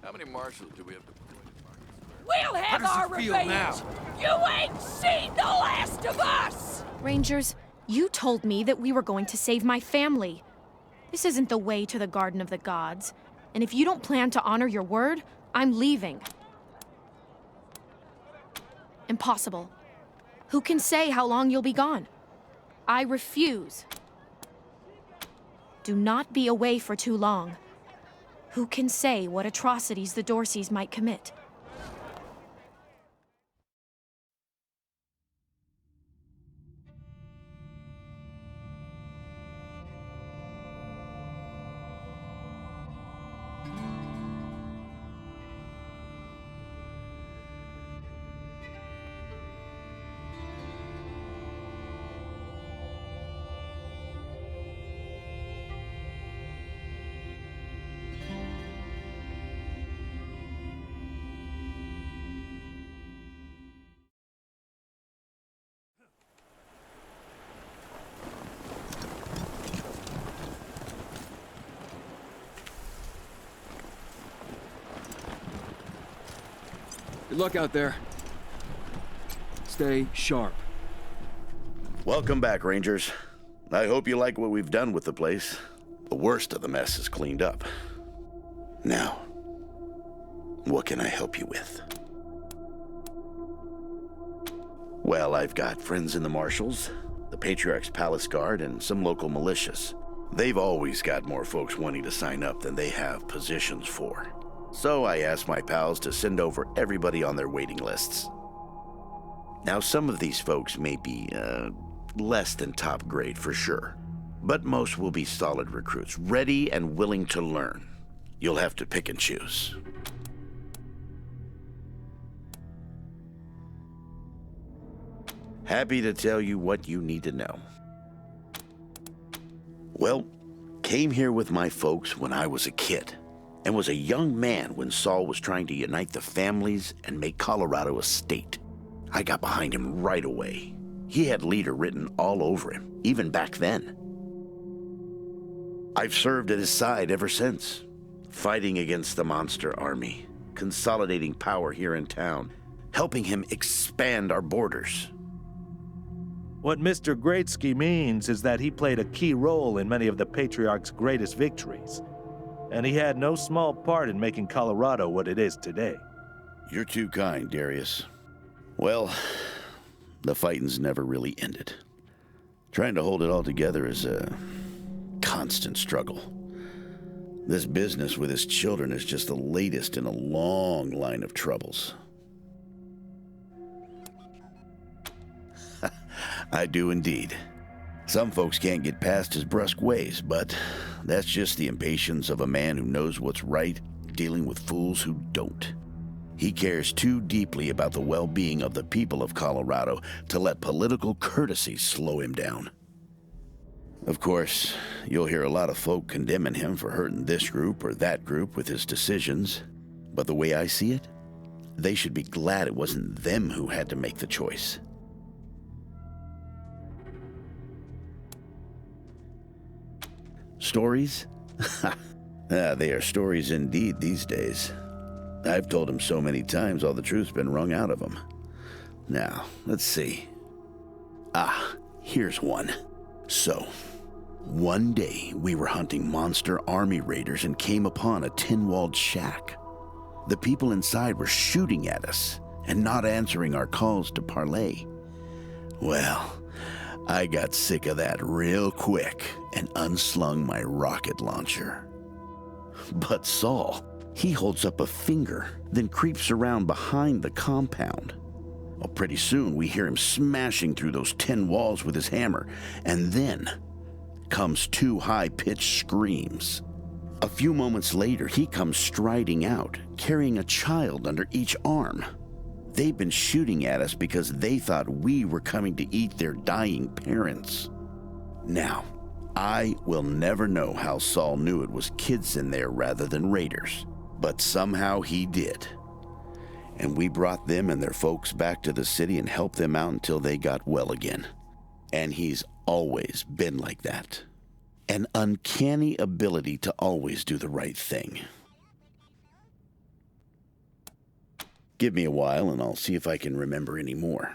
How many marshals do we have deployed? We'll have our revenge! You ain't seen the last of us! Rangers, you told me that we were going to save my family. This isn't the way to the Garden of the Gods. And if you don't plan to honor your word, I'm leaving. Impossible. Who can say how long you'll be gone? I refuse. Do not be away for too long. Who can say what atrocities the Dorseys might commit? Good luck out there. Stay sharp. Welcome back, Rangers. I hope you like what we've done with the place. The worst of the mess is cleaned up. Now, what can I help you with? Well, I've got friends in the Marshals, the Patriarch's Palace Guard, and some local militias. They've always got more folks wanting to sign up than they have positions for. So I asked my pals to send over everybody on their waiting lists. Now, some of these folks may be, less than top grade for sure, but most will be solid recruits, ready and willing to learn. You'll have to pick and choose. Happy to tell you what you need to know. Well, came here with my folks when I was a kid, and was a young man when Saul was trying to unite the families and make Colorado a state. I got behind him right away. He had leader written all over him, even back then. I've served at his side ever since, fighting against the monster army, consolidating power here in town, helping him expand our borders. What Mr. Greatsky means is that he played a key role in many of the Patriarch's greatest victories, and he had no small part in making Colorado what it is today. You're too kind, Darius. Well, the fighting's never really ended. Trying to hold it all together is a constant struggle. This business with his children is just the latest in a long line of troubles. I do indeed. Some folks can't get past his brusque ways, but that's just the impatience of a man who knows what's right, dealing with fools who don't. He cares too deeply about the well-being of the people of Colorado to let political courtesy slow him down. Of course, you'll hear a lot of folk condemning him for hurting this group or that group with his decisions, but the way I see it, they should be glad it wasn't them who had to make the choice. Stories? They are stories indeed these days. I've told him so many times all the truth's been wrung out of him. Now, let's see. Here's one. So, one day we were hunting monster army raiders and came upon a tin-walled shack. The people inside were shooting at us and not answering our calls to parley. Well, I got sick of that real quick and unslung my rocket launcher. But Saul, he holds up a finger, then creeps around behind the compound. Well, pretty soon we hear him smashing through those tin walls with his hammer, and then comes two high-pitched screams. A few moments later, he comes striding out, carrying a child under each arm. They've been shooting at us because they thought we were coming to eat their dying parents. Now, I will never know how Saul knew it was kids in there rather than raiders, but somehow he did. And we brought them and their folks back to the city and helped them out until they got well again. And he's always been like that. An uncanny ability to always do the right thing. Give me a while and I'll see if I can remember any more.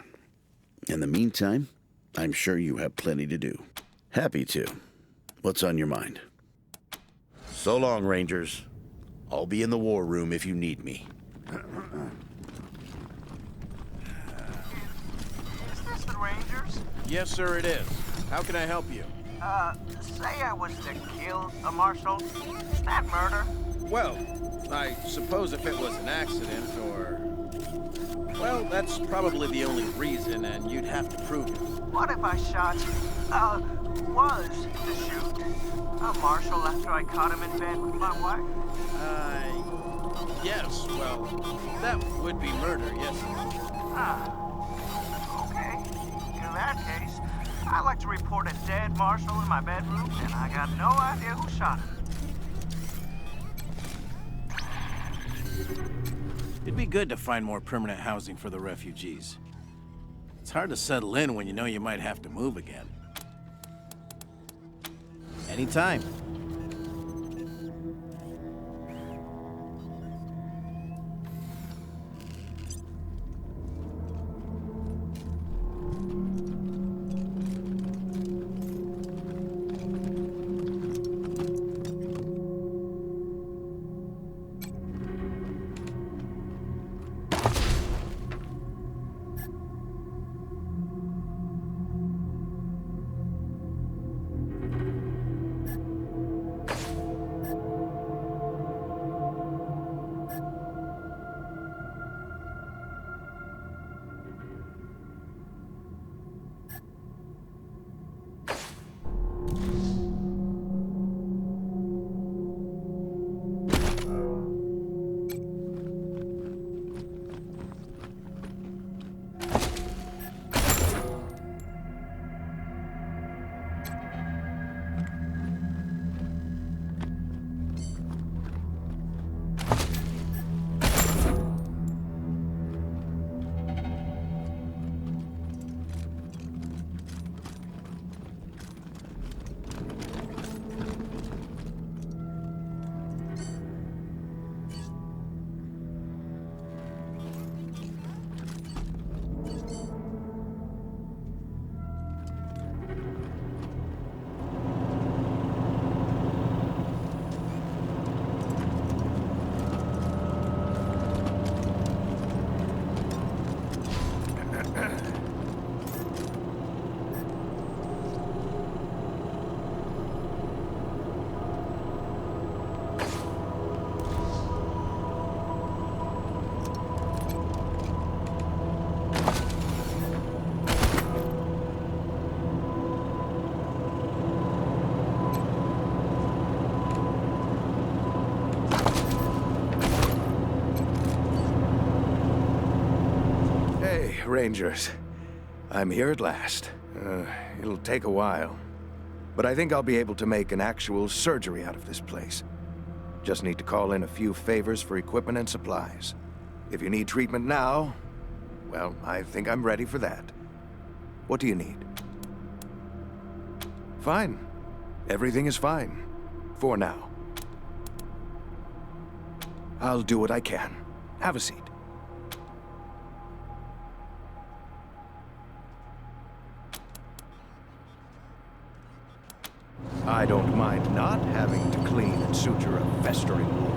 In the meantime, I'm sure you have plenty to do. Happy to. What's on your mind? So long, Rangers. I'll be in the war room if you need me. Is this the Rangers? Yes, sir, it is. How can I help you? Say I was to kill a marshal. Is that murder? Well, I suppose if it was an accident or... Well, that's probably the only reason, and you'd have to prove it. What if I was to shoot a marshal after I caught him in bed with my wife? Yes, well, that would be murder, yes. Okay. In that case, I'd like to report a dead marshal in my bedroom, and I got no idea who shot him. It'd be good to find more permanent housing for the refugees. It's hard to settle in when you know you might have to move again. Anytime. Rangers. I'm here at last. It'll take a while, but I think I'll be able to make an actual surgery out of this place. Just need to call in a few favors for equipment and supplies. If you need treatment now, well, I think I'm ready for that. What do you need? Fine. Everything is fine. For now. I'll do what I can. Have a seat. I don't mind not having to clean and suture a festering wound.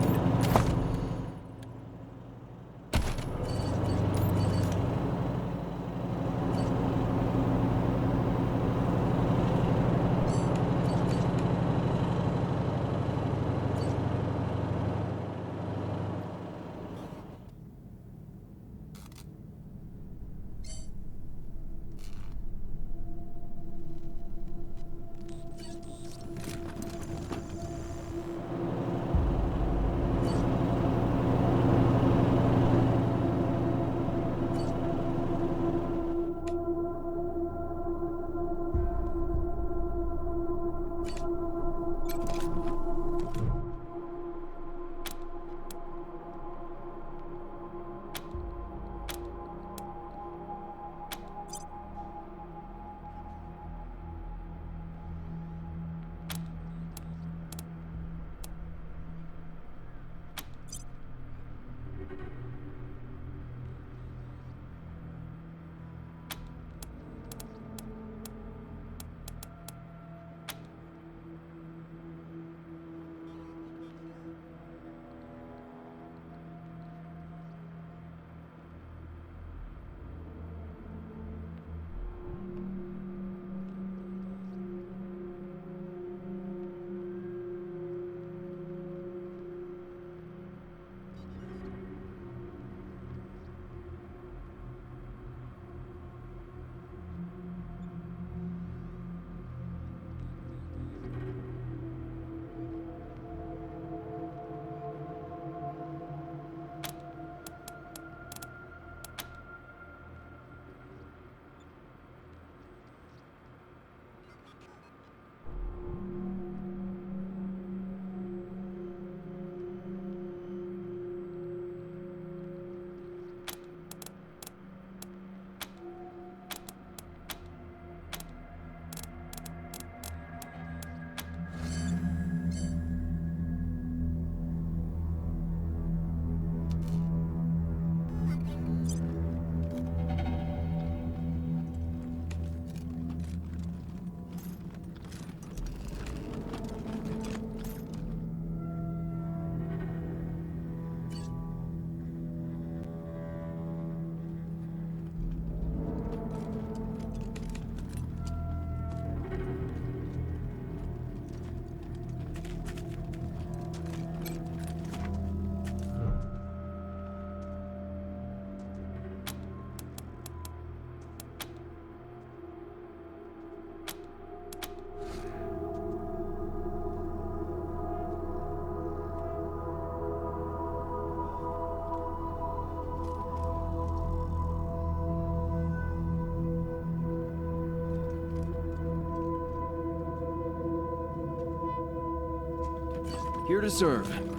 Here to serve.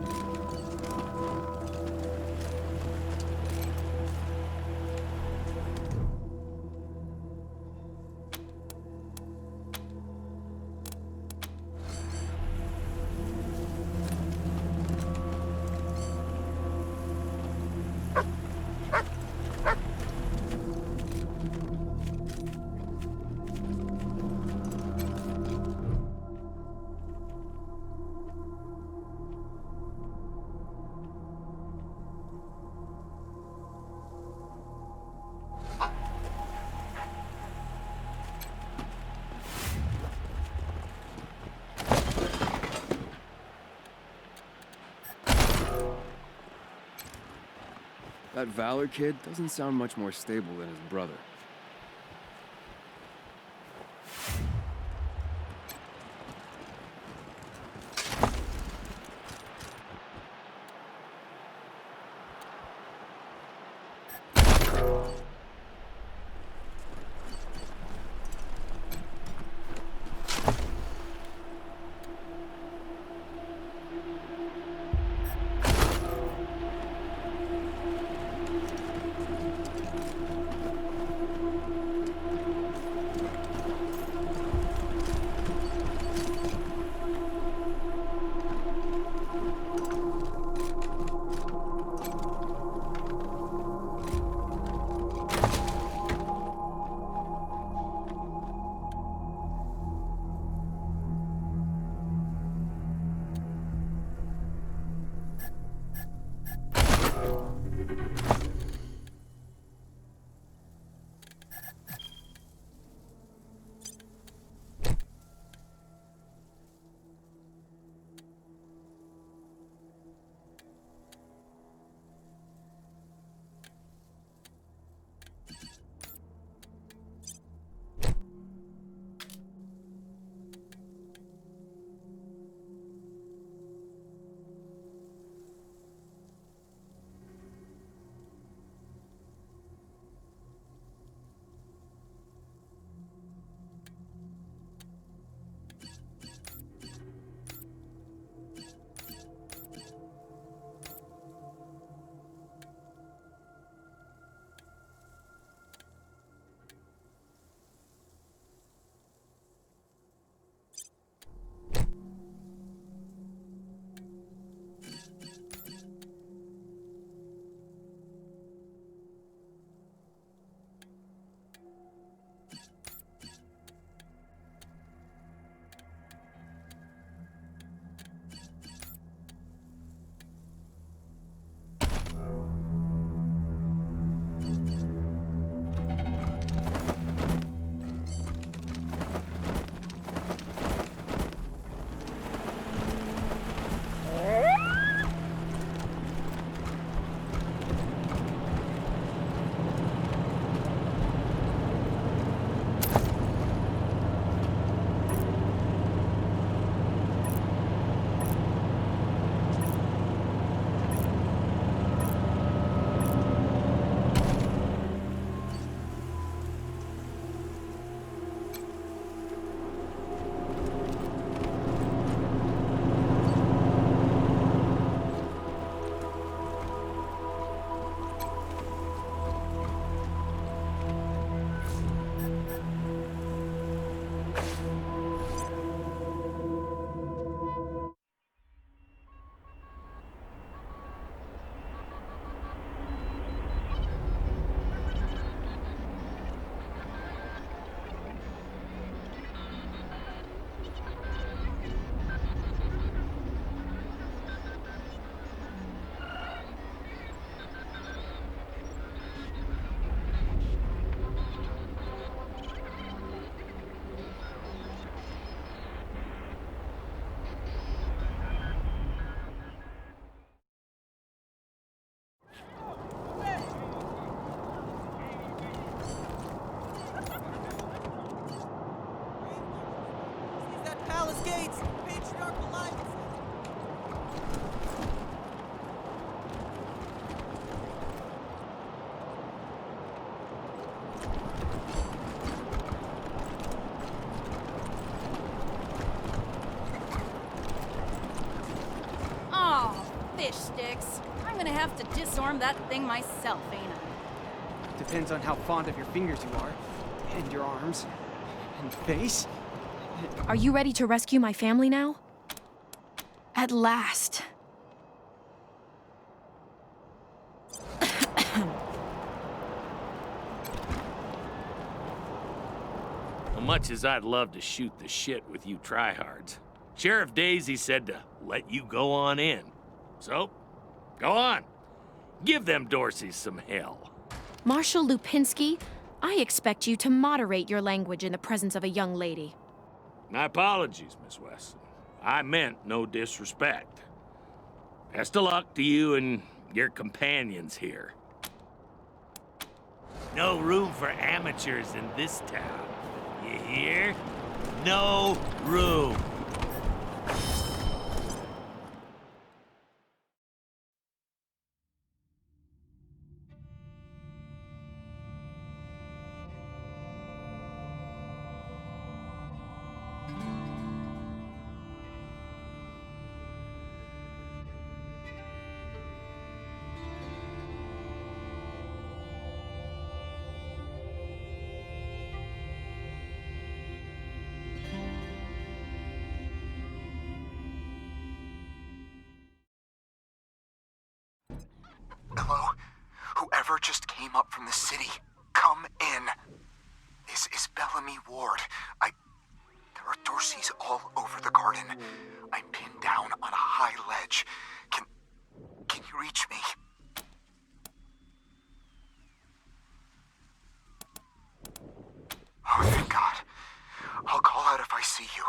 That Valor kid doesn't sound much more stable than his brother. fish sticks. I'm gonna have to disarm that thing myself, ain't I? Depends on how fond of your fingers you are, and your arms, and face. Are you ready to rescue my family now? At last. Much as I'd love to shoot the shit with you tryhards, Sheriff Daisy said to let you go on in. So, go on. Give them Dorseys some hell. Marshal Lupinski, I expect you to moderate your language in the presence of a young lady. My apologies, Miss Weston. I meant no disrespect. Best of luck to you and your companions here. No room for amateurs in this town. You hear? No room. Hello? Whoever just came up from the city, come in. This is Bellamy Ward. There are Dorseys all over the garden. I'm pinned down on a high ledge. Can you reach me? Oh, thank God. I'll call out if I see you,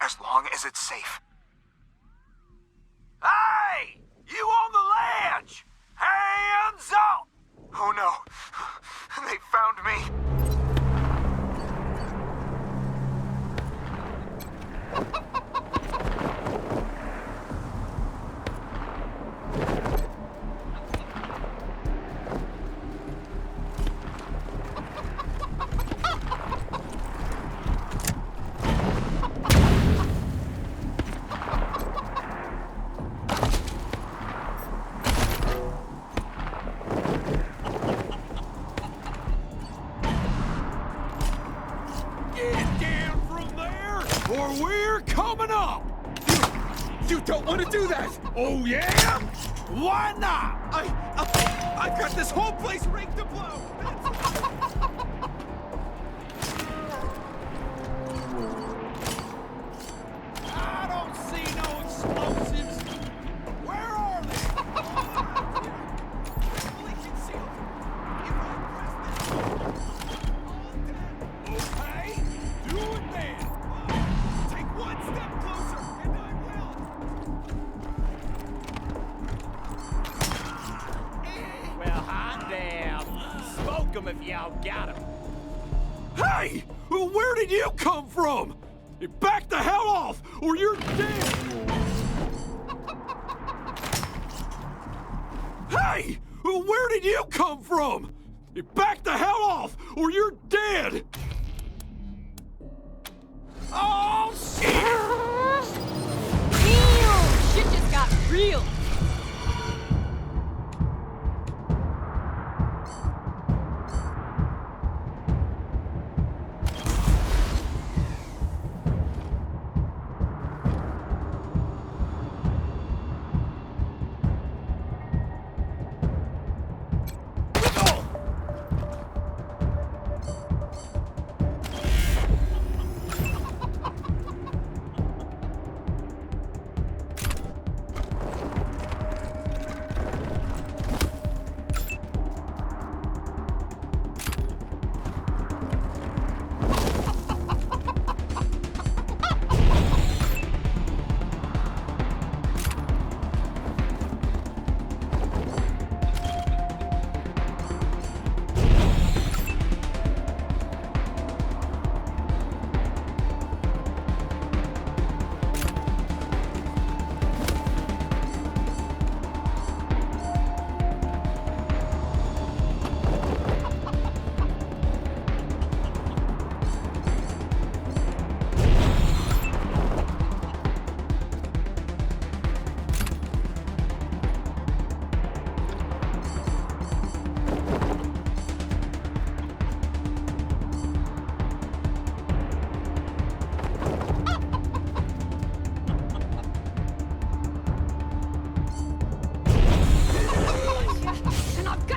as long as it's safe. Hey! You on the ledge! Hands up! Oh no, they found me. Get down from there, or we're coming up! You don't want to do that! Oh, yeah? Why not? I've got this whole place rigged to blow! I don't see no explosives. Where are they? Fully concealed. If I press this. Okay, do it then. Take one step closer, and I will. Well, hot damn. Smoke 'em if y'all got 'em. Hey! Where did you come from? Back the hell off, or you're dead! Hey! Where did you come from? Back the hell off, or you're dead! Oh, shit! Damn! Shit just got real.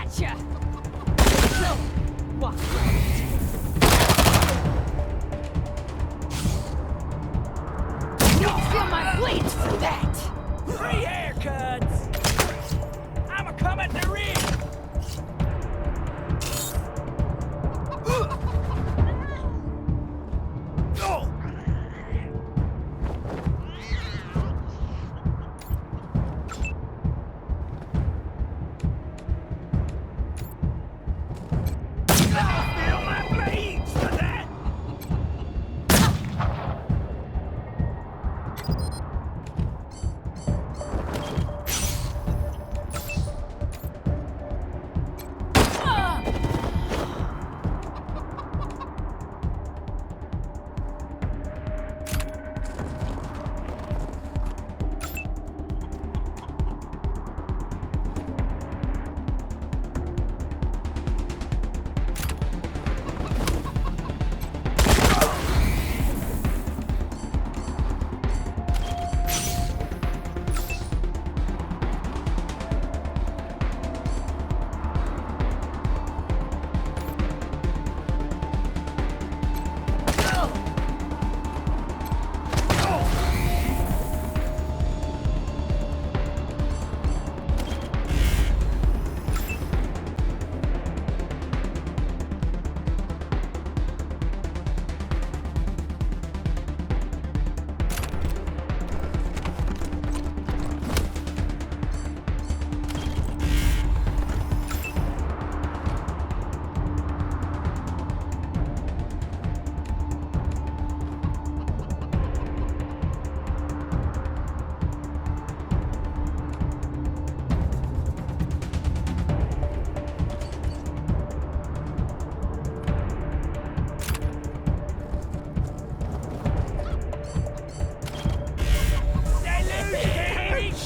Gotcha! Walk You'll feel my blades for that! Free haircuts! I'ma come at the rear!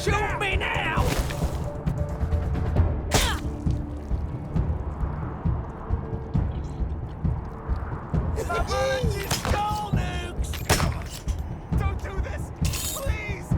Shoot me now! Skull nukes! Don't do this! Please!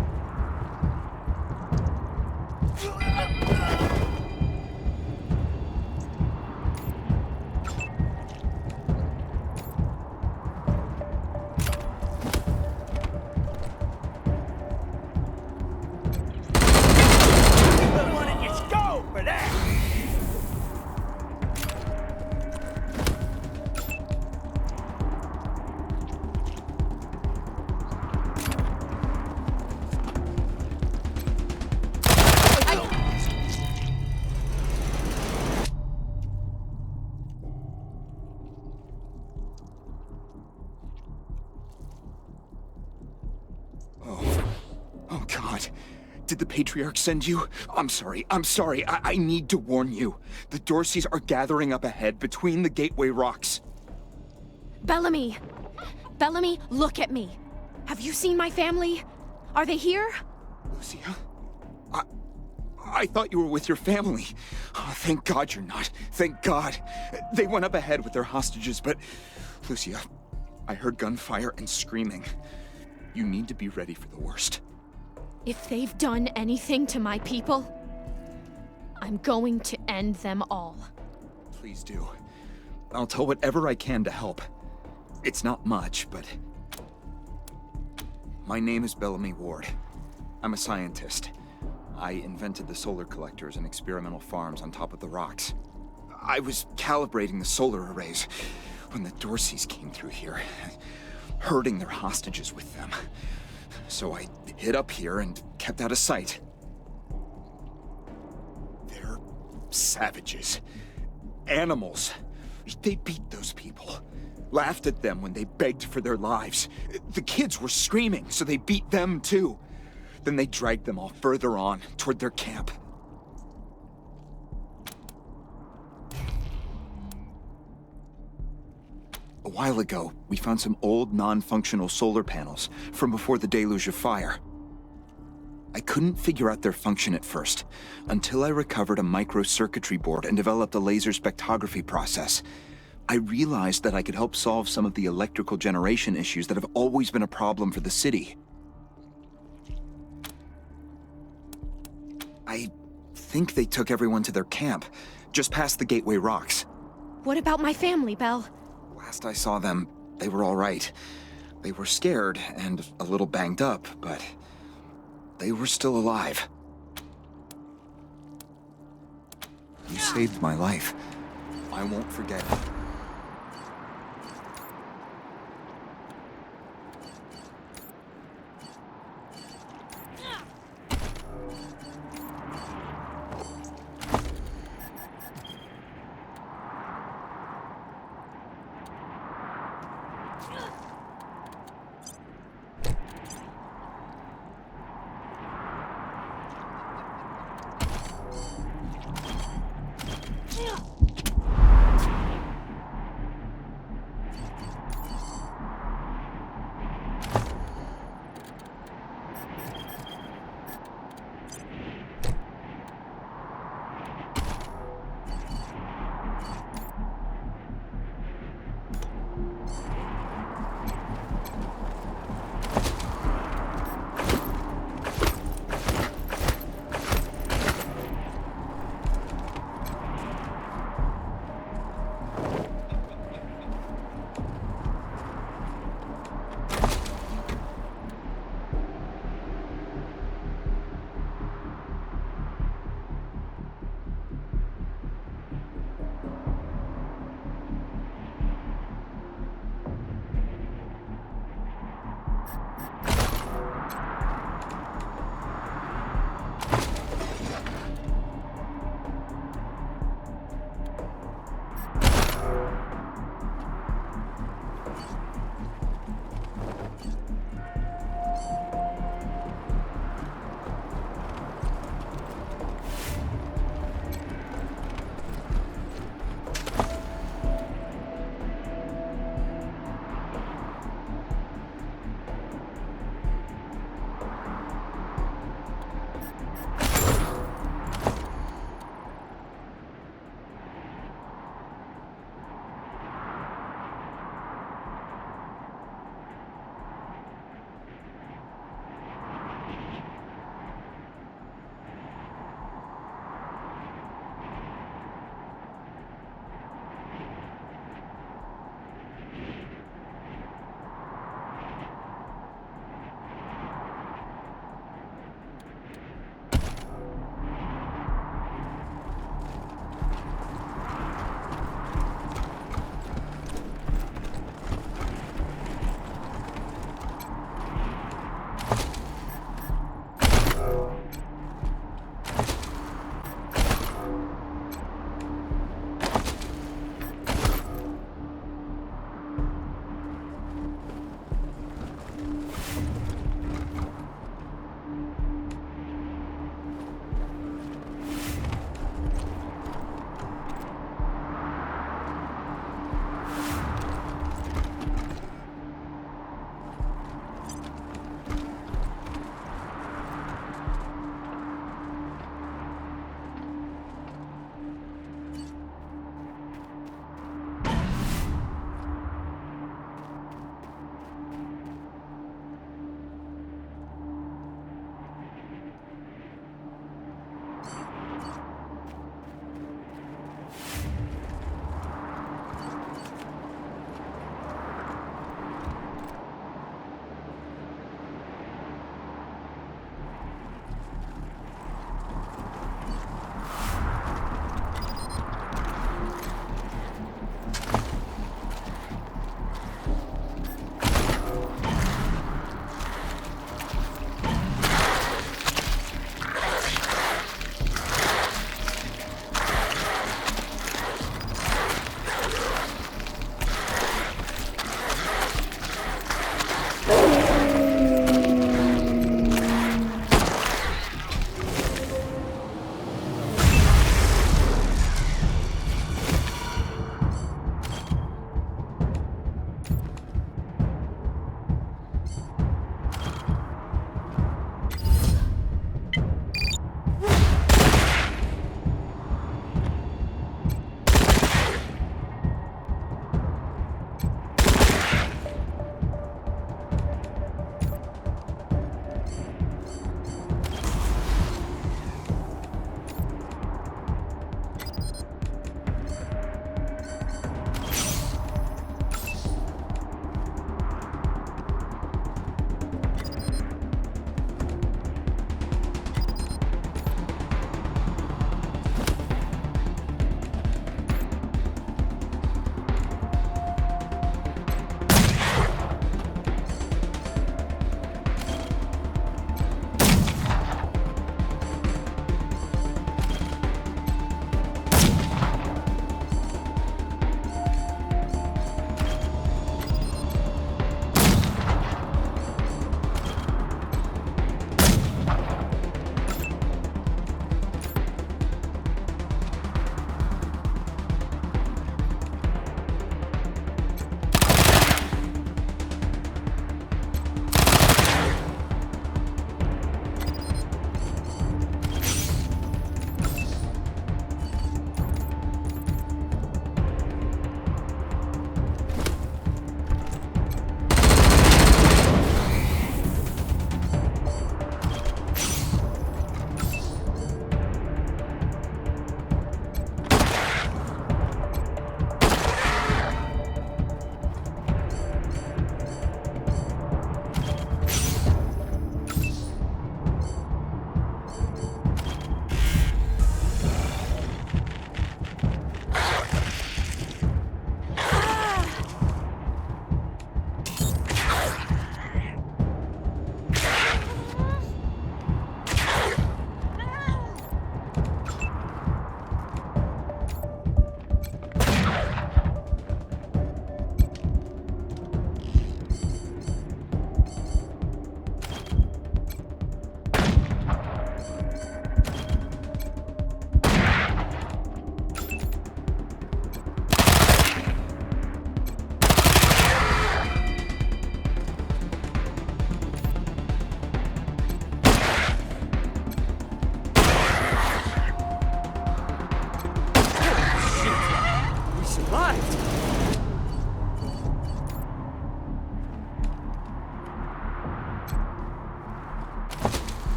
Oh, God. Did the Patriarch send you? I'm sorry. I need to warn you. The Dorseys are gathering up ahead between the Gateway Rocks. Bellamy! Bellamy, look at me. Have you seen my family? Are they here? Lucia? I thought you were with your family. Oh, thank God you're not. Thank God. They went up ahead with their hostages, but... Lucia, I heard gunfire and screaming. You need to be ready for the worst. If they've done anything to my people, I'm going to end them all. Please do. I'll tell whatever I can to help. It's not much, but... My name is Bellamy Ward. I'm a scientist. I invented the solar collectors and experimental farms on top of the rocks. I was calibrating the solar arrays when the Dorseys came through here, herding their hostages with them. So I hid up here and kept out of sight. They're savages. Animals. They beat those people. Laughed at them when they begged for their lives. The kids were screaming, so they beat them too. Then they dragged them all further on, toward their camp. A while ago, we found some old, non-functional solar panels from before the deluge of fire. I couldn't figure out their function at first, until I recovered a microcircuitry board and developed a laser spectrography process. I realized that I could help solve some of the electrical generation issues that have always been a problem for the city. I think they took everyone to their camp, just past the Gateway Rocks. What about my family, Belle? Last I saw them, they were all right. They were scared and a little banged up, but they were still alive. You saved my life. I won't forget it.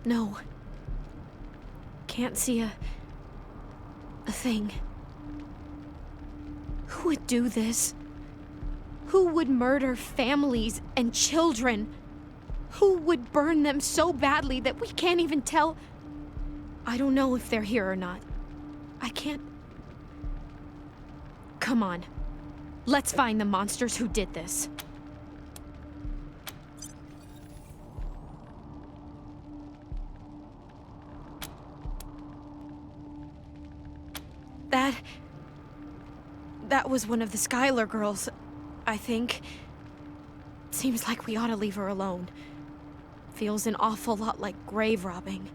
No. Can't see a thing. Who would do this? Who would murder families and children? Who would burn them so badly that we can't even tell? I don't know if they're here or not. I can't... Come on. Let's find the monsters who did this. That was one of the Skylar girls, I think. Seems like we ought to leave her alone. Feels an awful lot like grave robbing.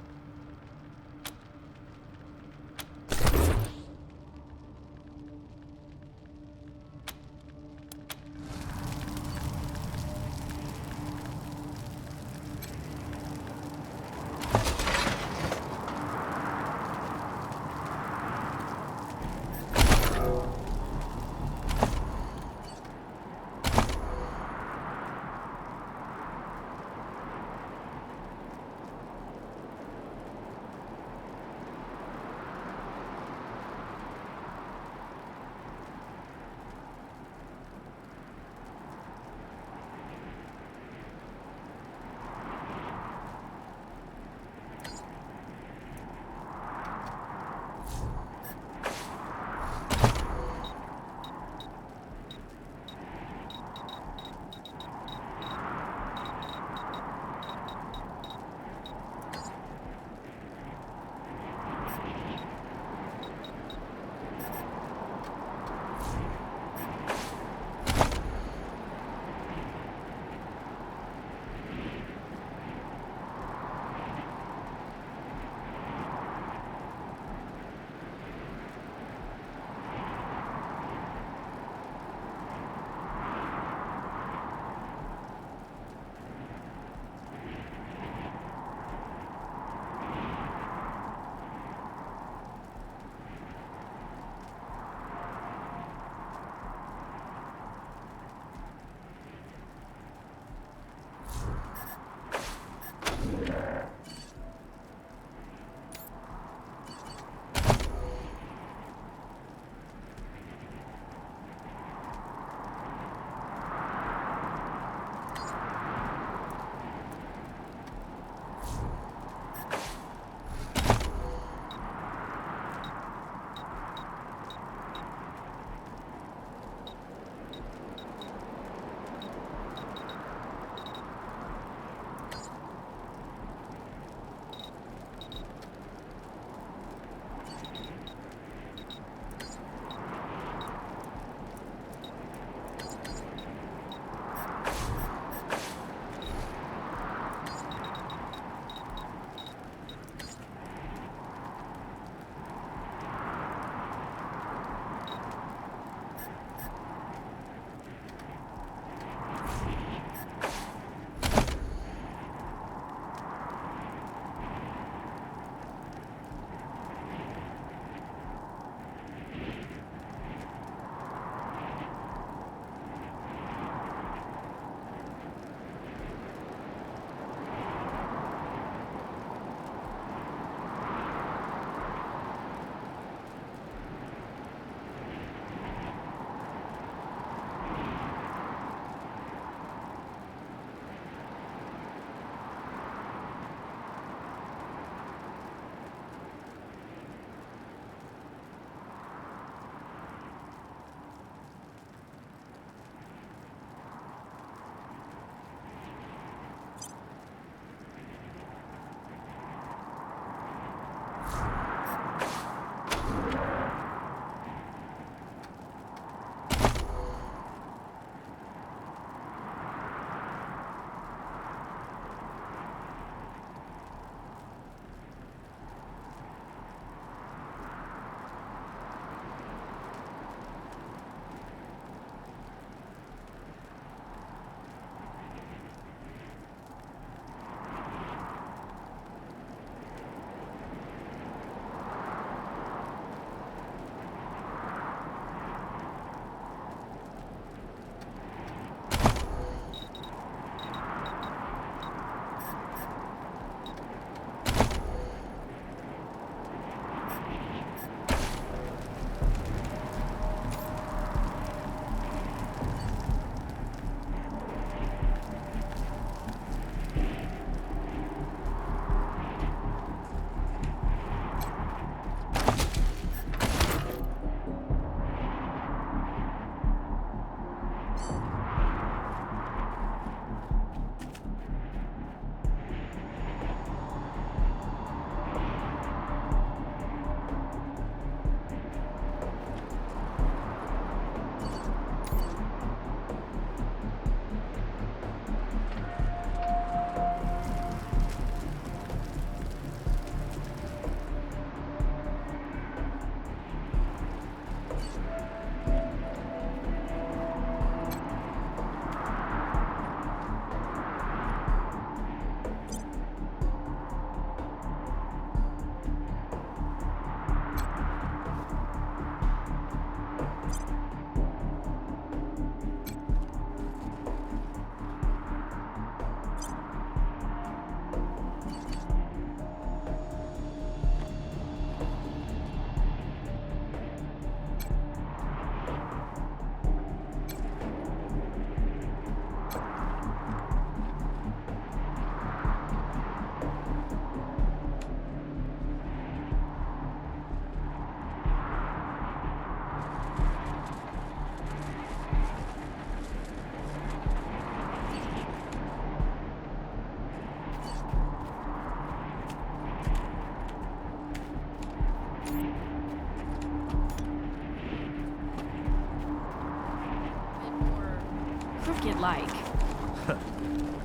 crooked like.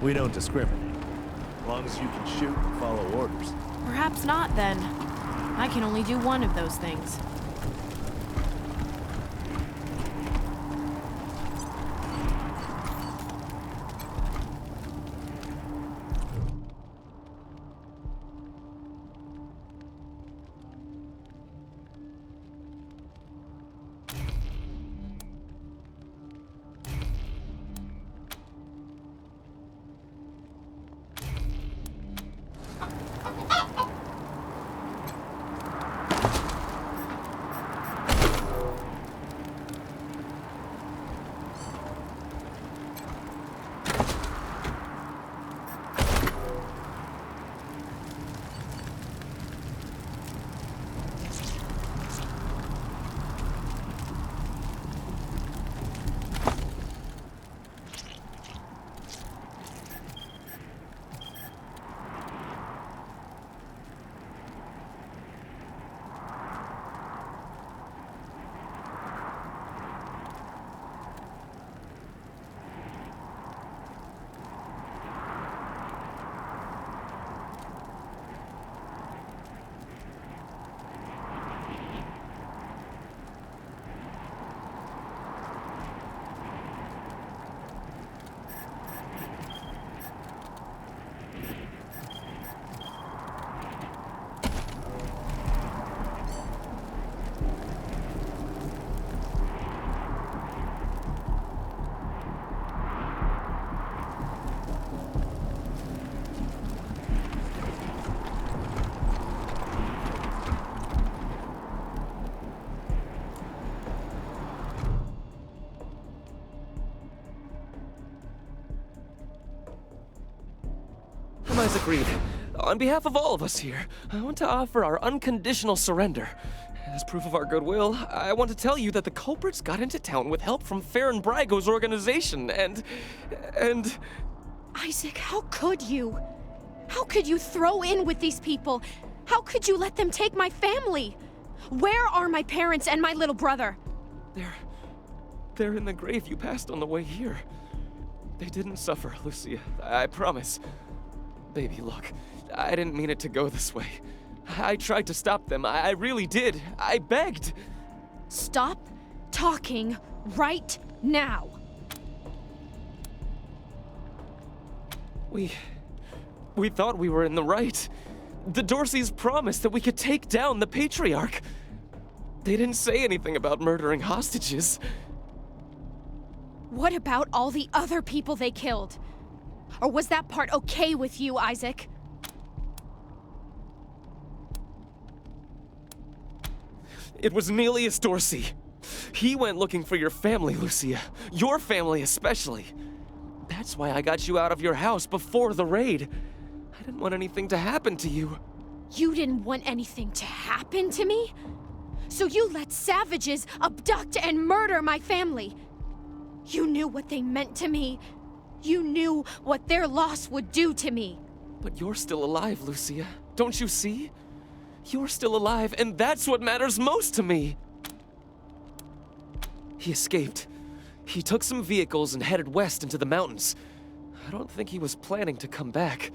We don't discriminate. As long as you can shoot and follow orders. Perhaps not, then. I can only do one of those things. Isaac Reed. On behalf of all of us here, I want to offer our unconditional surrender. As proof of our goodwill, I want to tell you that the culprits got into town with help from Farron Brago's organization, and... Isaac, how could you? How could you throw in with these people? How could you let them take my family? Where are my parents and my little brother? They're in the grave you passed on the way here. They didn't suffer, Lucia. I promise. Baby, look, I didn't mean it to go this way. I tried to stop them. I really did. I begged. Stop talking right now. We thought we were in the right. The Dorseys promised that we could take down the Patriarch. They didn't say anything about murdering hostages. What about all the other people they killed? Or was that part okay with you, Isaac? It was Nelius Dorsey. He went looking for your family, Lucia. Your family especially. That's why I got you out of your house before the raid. I didn't want anything to happen to you. You didn't want anything to happen to me? So you let savages abduct and murder my family. You knew what they meant to me. You knew what their loss would do to me. But you're still alive, Lucia. Don't you see? You're still alive, and that's what matters most to me. He escaped. He took some vehicles and headed west into the mountains. I don't think he was planning to come back.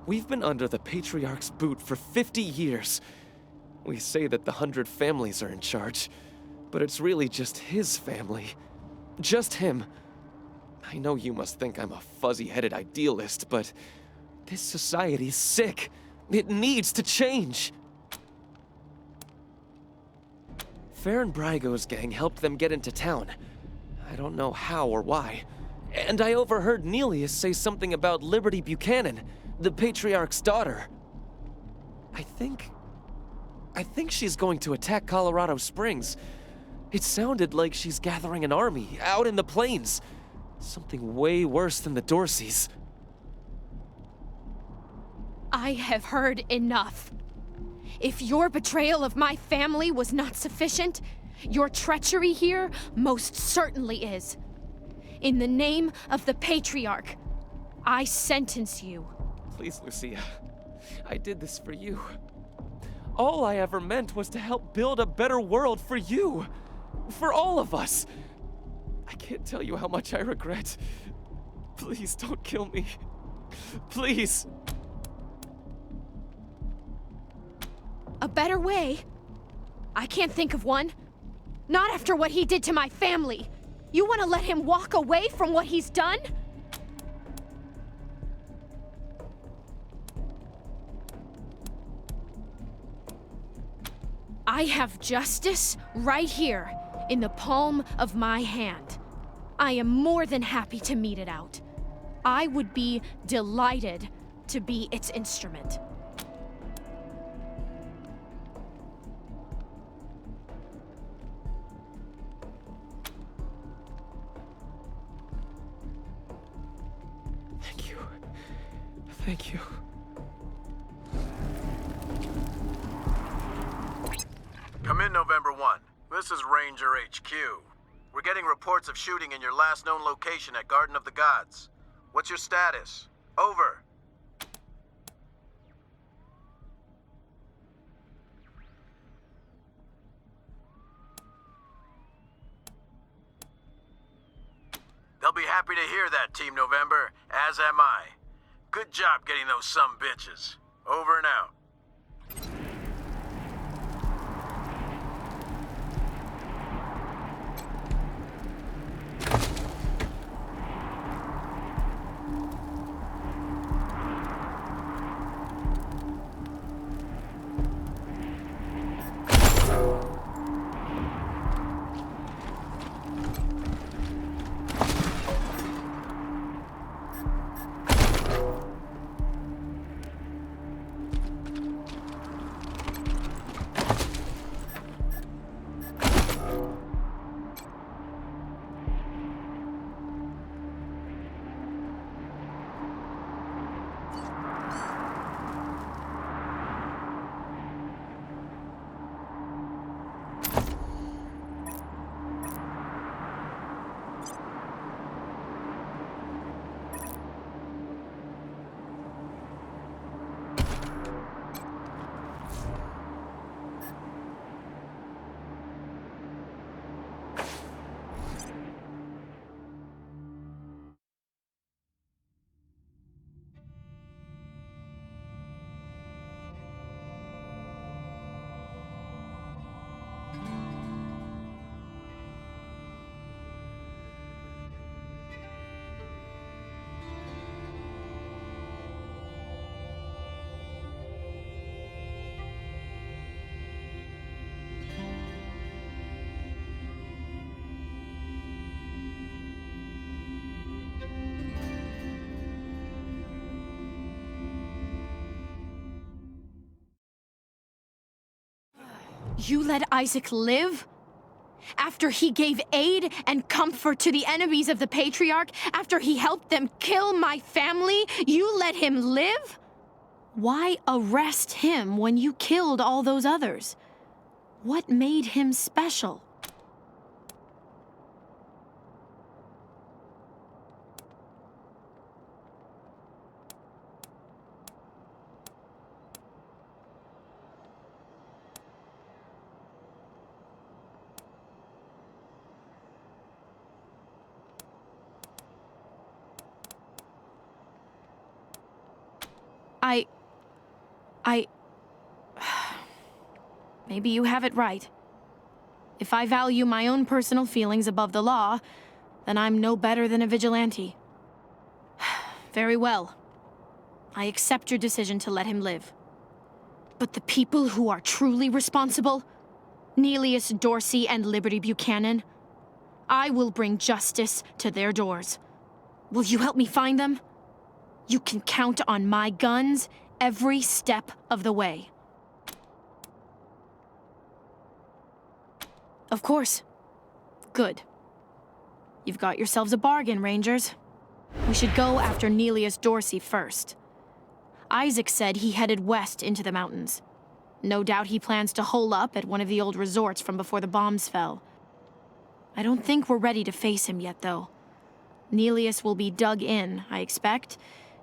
We've been under the Patriarch's boot for 50 years. We say that the 100 families are in charge, but it's really just his family. Just him. I know you must think I'm a fuzzy-headed idealist, but this society's sick. It needs to change. Farron Brago's gang helped them get into town. I don't know how or why. And I overheard Nelius say something about Liberty Buchanan, the Patriarch's daughter. I think she's going to attack Colorado Springs. It sounded like she's gathering an army out in the plains. Something way worse than the Dorseys. I have heard enough. If your betrayal of my family was not sufficient, your treachery here most certainly is. In the name of the Patriarch, I sentence you. Please, Lucia. I did this for you. All I ever meant was to help build a better world for you. For all of us. I can't tell you how much I regret. Please don't kill me. Please. A better way? I can't think of one. Not after what he did to my family. You want to let him walk away from what he's done? I have justice right here, in the palm of my hand. I am more than happy to mete it out. I would be delighted to be its instrument. Thank you. Thank you. Come in, November 1. This is Ranger HQ. We're getting reports of shooting in your last known location at Garden of the Gods. What's your status? Over. They'll be happy to hear that, Team November, as am I. Good job getting those sumbitches. Over and out. You let Isaac live? After he gave aid and comfort to the enemies of the Patriarch? After he helped them kill my family? You let him live? Why arrest him when you killed all those others? What made him special? Maybe you have it right. If I value my own personal feelings above the law, then I'm no better than a vigilante. Very well. I accept your decision to let him live. But the people who are truly responsible, Neelius Dorsey and Liberty Buchanan, I will bring justice to their doors. Will you help me find them? You can count on my guns every step of the way. Of course. Good. You've got yourselves a bargain, Rangers. We should go after Neelius Dorsey first. Isaac said he headed west into the mountains. No doubt he plans to hole up at one of the old resorts from before the bombs fell. I don't think we're ready to face him yet, though. Neelius will be dug in, I expect,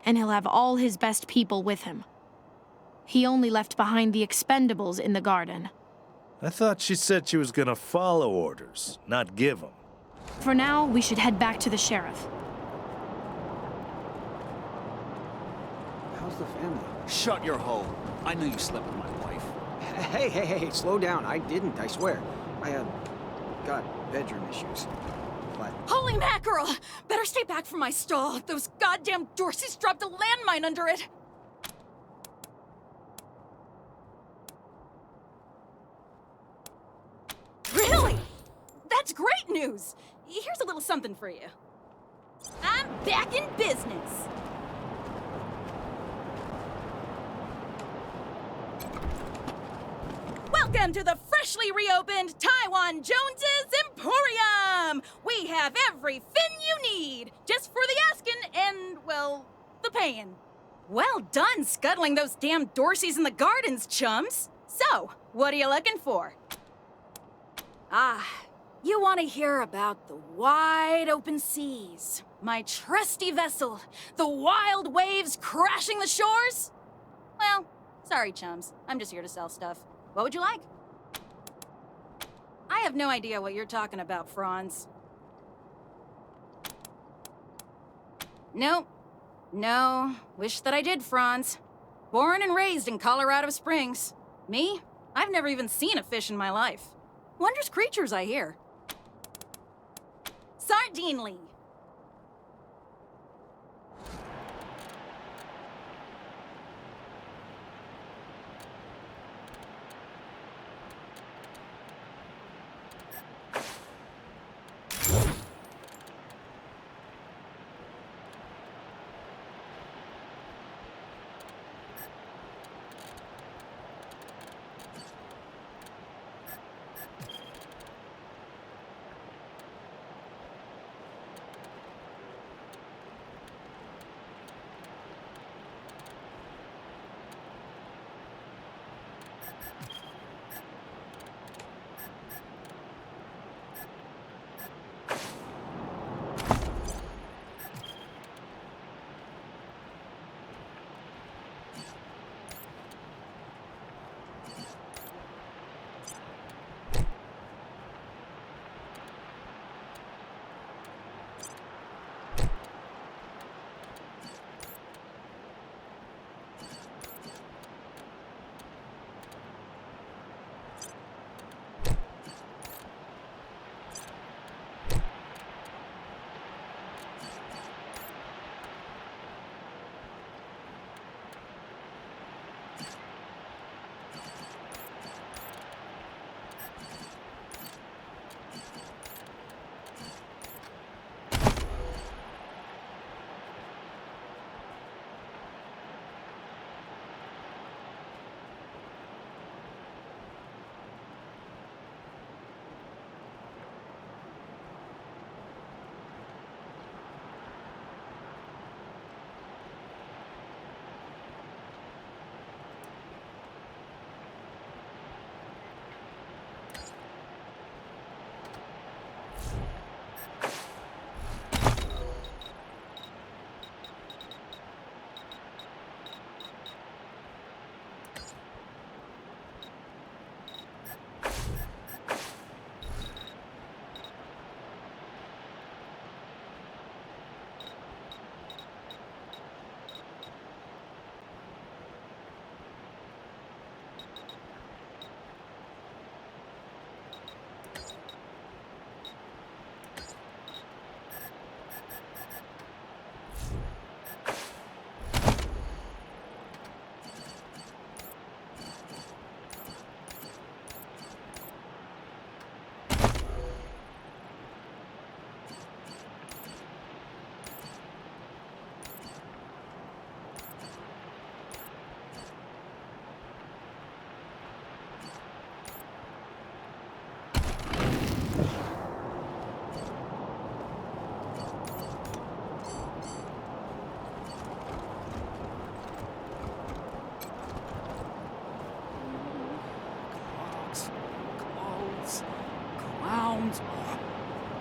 and he'll have all his best people with him. He only left behind the expendables in the garden. I thought she said she was gonna follow orders, not give them. For now, we should head back to the sheriff. How's the family? Shut your hole. I knew you slept with my wife. Hey, slow down. I didn't, I swear. I, got bedroom issues. But Holy mackerel! Better stay back from my stall. Those goddamn Dorseys dropped a landmine under it. Really? That's great news! Here's a little something for you. I'm back in business. Welcome to the freshly reopened Taiwan Jones's Emporium! We have every fin you need, just for the asking and, well, the paying. Well done scuttling those damn Dorseys in the gardens, chums. So, what are you looking for? Ah, you want to hear about the wide open seas, my trusty vessel, the wild waves crashing the shores? Well, sorry, chums. I'm just here to sell stuff. What would you like? I have no idea what you're talking about, Franz. No, wish that I did, Franz. Born and raised in Colorado Springs. Me? I've never even seen a fish in my life. Wondrous creatures, I hear. Sardinely.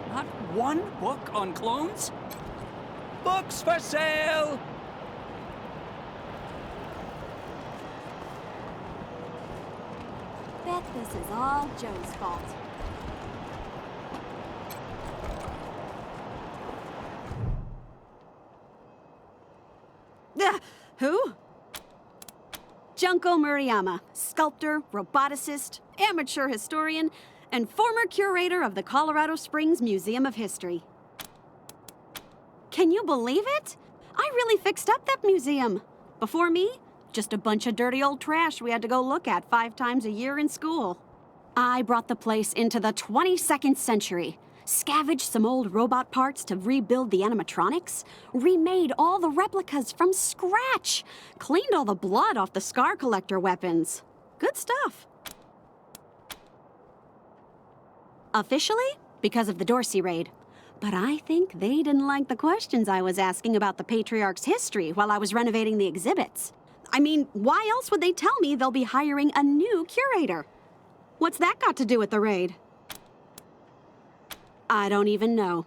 Not one book on clones? Books for sale! This is all Joe's fault. Who? Junko Murayama, sculptor, roboticist, amateur historian, and former curator of the Colorado Springs Museum of History. Can you believe it? I really fixed up that museum. Before me, just a bunch of dirty old trash we had to go look at 5 times a year in school. I brought the place into the 22nd century, scavenged some old robot parts to rebuild the animatronics, remade all the replicas from scratch, cleaned all the blood off the scar collector weapons. Good stuff. Officially, because of the Dorsey raid. But I think they didn't like the questions I was asking about the Patriarch's history while I was renovating the exhibits. I mean, why else would they tell me they'll be hiring a new curator? What's that got to do with the raid? I don't even know.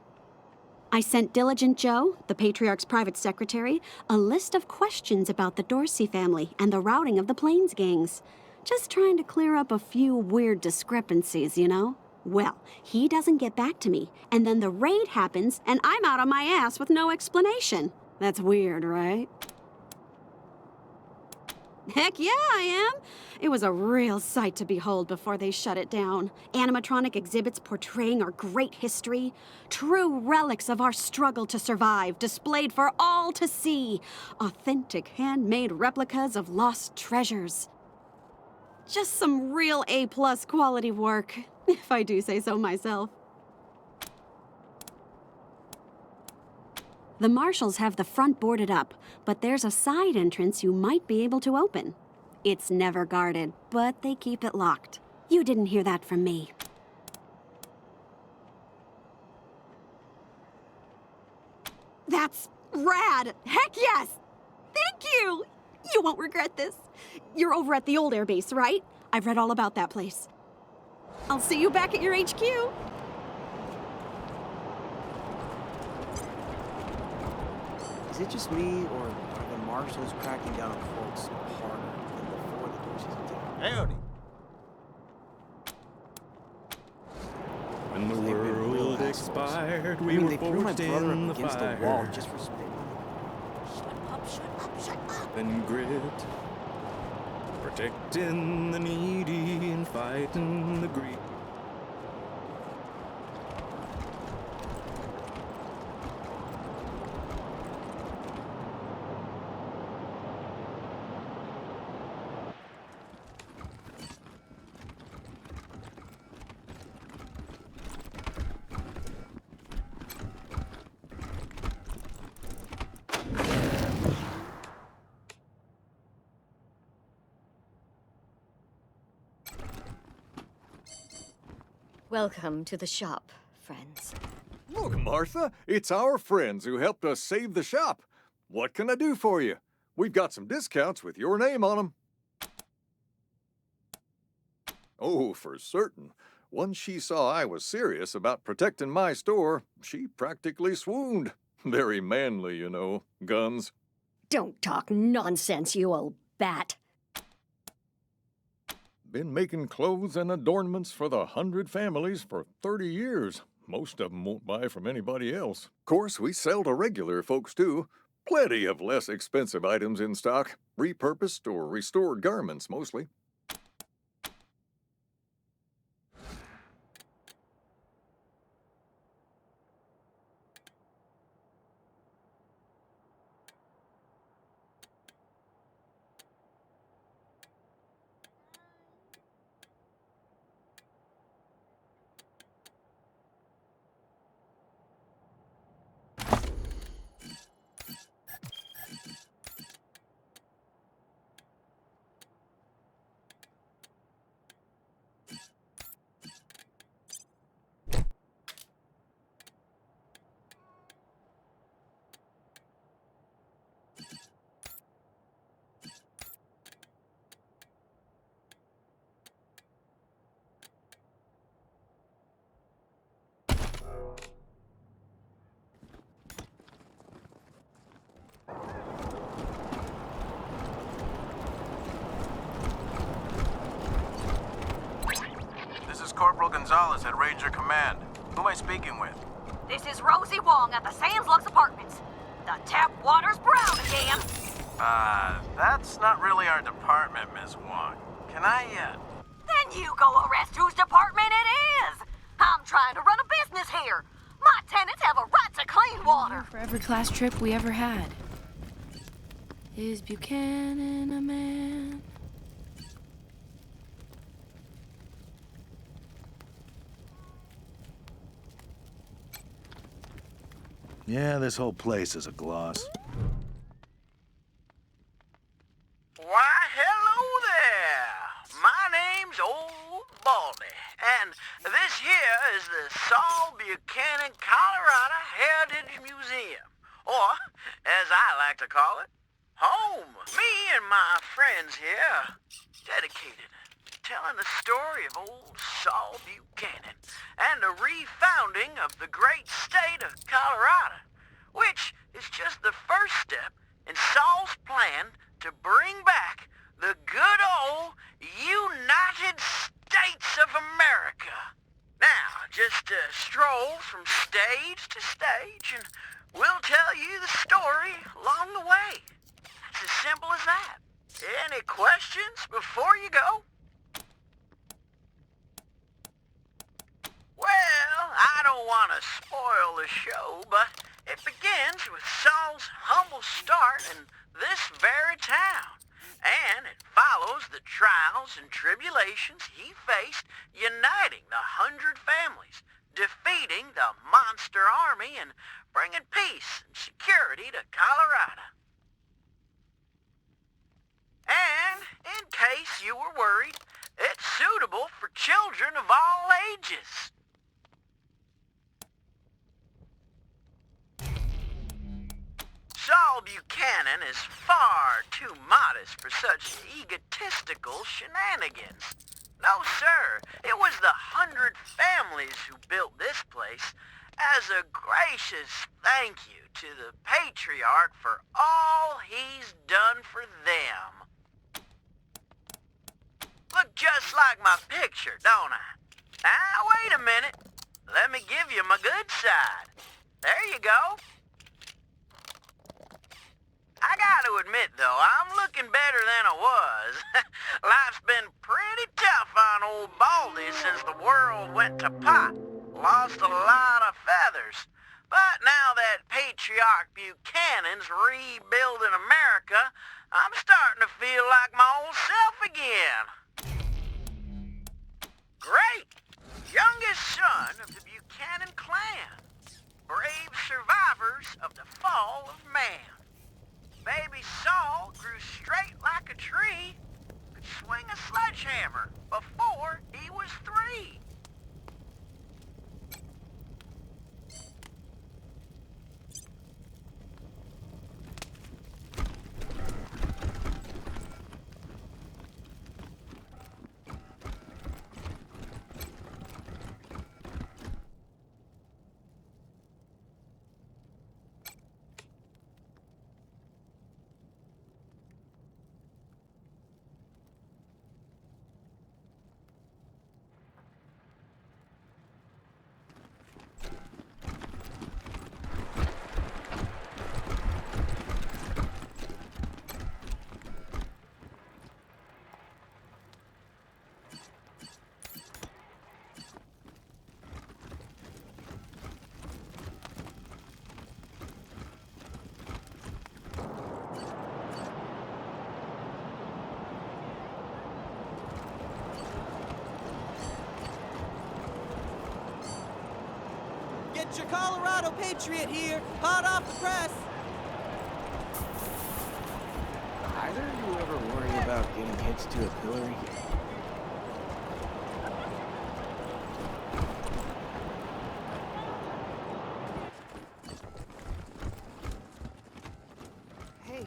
I sent Diligent Joe, the Patriarch's private secretary, a list of questions about the Dorsey family and the routing of the Plains gangs. Just trying to clear up a few weird discrepancies, you know? Well, he doesn't get back to me, and then the raid happens, and I'm out on my ass with no explanation. That's weird, right? Heck yeah, I am. It was a real sight to behold before they shut it down. Animatronic exhibits portraying our great history. True relics of our struggle to survive, displayed for all to see. Authentic handmade replicas of lost treasures. Just some real A-plus quality work, if I do say so myself. The marshals have the front boarded up, but there's a side entrance you might be able to open. It's never guarded, but they keep it locked. You didn't hear that from me. That's rad! Heck yes! Thank you! You won't regret this. You're over at the old airbase, right? I've read all about that place. I'll see you back at your HQ. Is it just me, or are the marshals cracking down on folks harder than before the Dorseys attacked? Howdy. When the world expired, we were forged in the against fire. the wall just for spitting. Shut up. And grit, protecting the needy and fighting the greedy. Welcome to the shop, friends. Look, Martha, it's our friends who helped us save the shop. What can I do for you? We've got some discounts with your name on them. Oh, for certain. Once she saw I was serious about protecting my store, she practically swooned. Very manly, you know. Guns. Don't talk nonsense, you old bat. Been making clothes and adornments for the 100 families for 30 years. Most of them won't buy from anybody else. Of course, we sell to regular folks, too. Plenty of less expensive items in stock. Repurposed or restored garments, mostly. Corporal Gonzalez at Ranger Command. Who am I speaking with? This is Rosie Wong at the Sands Lux Apartments. The tap water's brown again. That's not really our department, Ms. Wong. Can I, Then you go arrest whose department it is. I'm trying to run a business here. My tenants have a right to clean water. For every class trip we ever had. Is Buchanan a man? Yeah, this whole place is a gloss. Why, hello there. My name's Old Baldy, and this here is the Saul Buchanan, Colorado Heritage Museum, or, as I like to call it, home. Me and my friends here dedicated to telling the story of old Saul Buchanan and the refounding of the great state of Colorado, which is just the first step in Saul's plan to bring back the good old United States of America. Now, just stroll from stage to stage and we'll tell you the story along the way. It's as simple as that. Any questions before you go? Well, I don't want to spoil the show, but it begins with Saul's humble start in this very town, and it follows the trials and tribulations he faced uniting the 100 families, defeating the monster army, and bringing peace and security to Colorado. And, in case you were worried, it's suitable for children of all ages. Saul Buchanan is far too modest for such egotistical shenanigans. No, sir. It was the 100 families who built this place as a gracious thank you to the patriarch for all he's done for them. Look just like my picture, don't I? Now, wait a minute. Let me give you my good side. There you go. I gotta admit, though, I'm looking better than I was. Life's been pretty tough on old Baldy since the world went to pot. Lost a lot of feathers. But now that Patriarch Buchanan's rebuilding America, I'm starting to feel like my old self again. Great! Youngest son of the Buchanan clan. Brave survivors of the fall of man. Baby Saul grew straight like a tree, could swing a sledgehammer before he was 3. Get your Colorado Patriot here, hot off the press. Either of you ever worry about getting hitched to a pillory? Hey,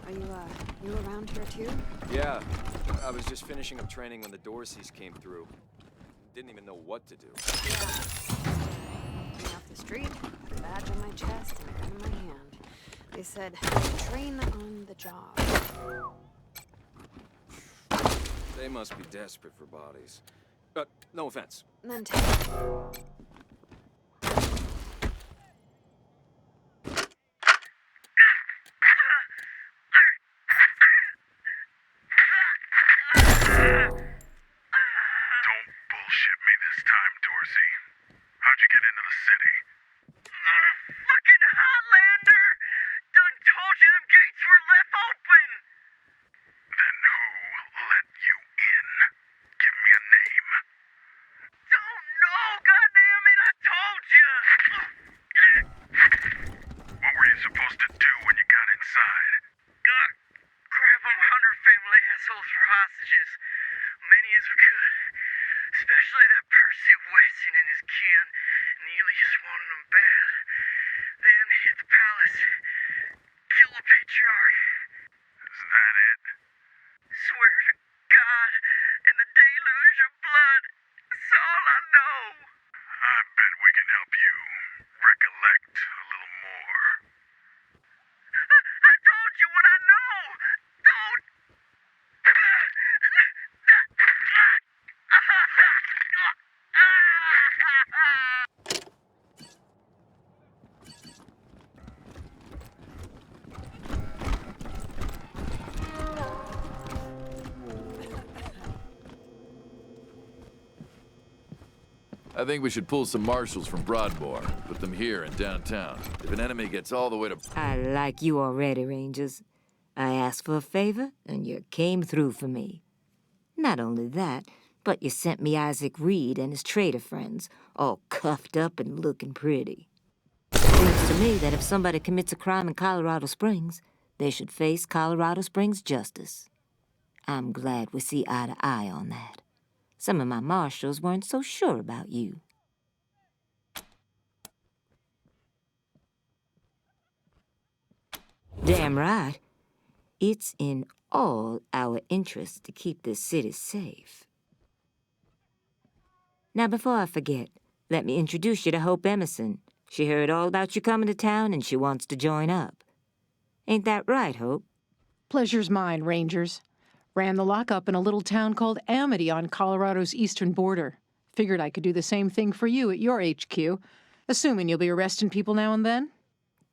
are you around here too? Yeah, I was just finishing up training when the Dorseys came through. Didn't even know what to do. Coming off the street, had a badge on my chest and a gun in my hand. They said, train on the job. They must be desperate for bodies. No offense. Then take it. Don't bullshit me this time, Dorsey. How'd you get into the city? Fucking Highlander! Done told you them gates were left open! Then who let you in? Give me a name. Don't know, goddammit, I told you! What were you supposed to do when you got inside? Grab them Hunter family assholes for hostages. Many as we could. Especially that Percy Weston and his kin. Neely just wanted them bad. Then hit the palace. Kill the patriarch. Is that it? Swear to God and the deluge of blood. That's all I know. I bet we can help you recollect a little more. I told you what I know. Don't. I think we should pull some marshals from Broadmoor, put them here in downtown. If an enemy gets all the way to... I like you already, Rangers. I asked for a favor, and you came through for me. Not only that, but you sent me Isaac Reed and his traitor friends, all cuffed up and looking pretty. Seems to me that if somebody commits a crime in Colorado Springs, they should face Colorado Springs justice. I'm glad we see eye to eye on that. Some of my marshals weren't so sure about you. Damn right. It's in all our interests to keep this city safe. Now, before I forget, let me introduce you to Hope Emerson. She heard all about you coming to town and she wants to join up. Ain't that right, Hope? Pleasure's mine, Rangers. Ran the lockup in a little town called Amity on Colorado's eastern border. Figured I could do the same thing for you at your HQ, assuming you'll be arresting people now and then.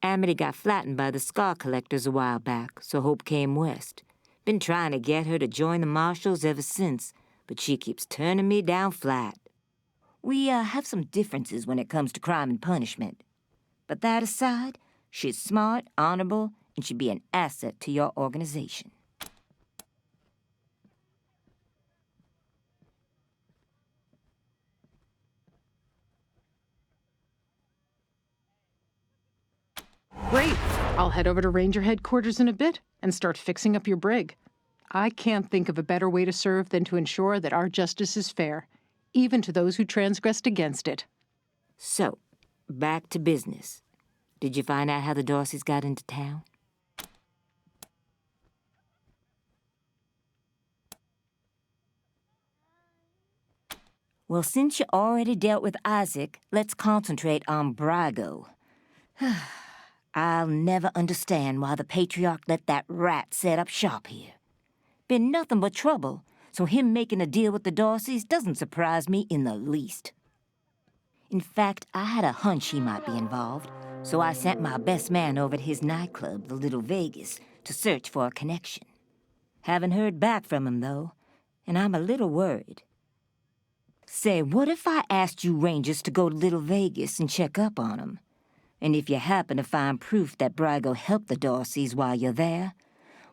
Amity got flattened by the scar collectors a while back, so Hope came west. Been trying to get her to join the marshals ever since, but she keeps turning me down flat. We have some differences when it comes to crime and punishment. But that aside, she's smart, honorable, and should be an asset to your organization. Great. I'll head over to Ranger headquarters in a bit and start fixing up your brig. I can't think of a better way to serve than to ensure that our justice is fair, even to those who transgressed against it. So, back to business. Did you find out how the Dorseys got into town? Well, since you already dealt with Isaac, let's concentrate on Brago. I'll never understand why the Patriarch let that rat set up shop here. Been nothing but trouble, so him making a deal with the Dorseys doesn't surprise me in the least. In fact, I had a hunch he might be involved, so I sent my best man over to his nightclub, the Little Vegas, to search for a connection. Haven't heard back from him, though, and I'm a little worried. Say, what if I asked you Rangers to go to Little Vegas and check up on him? And if you happen to find proof that Brago helped the Dorseys while you're there,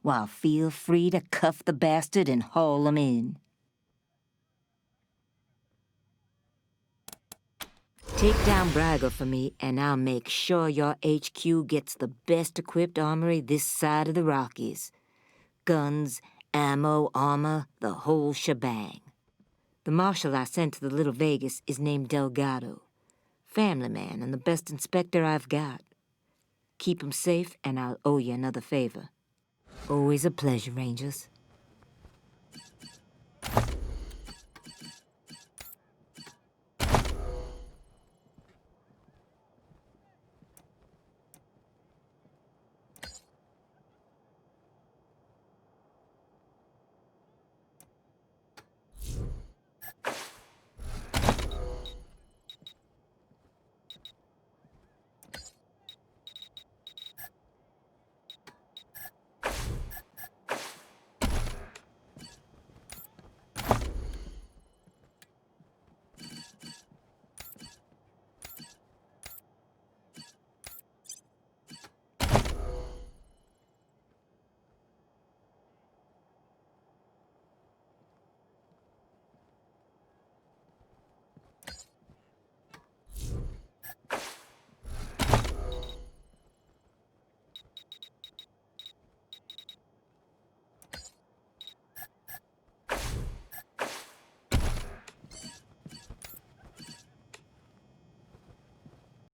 well, feel free to cuff the bastard and haul him in. Take down Brago for me, and I'll make sure your HQ gets the best-equipped armory this side of the Rockies. Guns, ammo, armor, the whole shebang. The marshal I sent to the Little Vegas is named Delgado. Family man and the best inspector I've got. Keep him safe, and I'll owe you another favor. Always a pleasure, Rangers.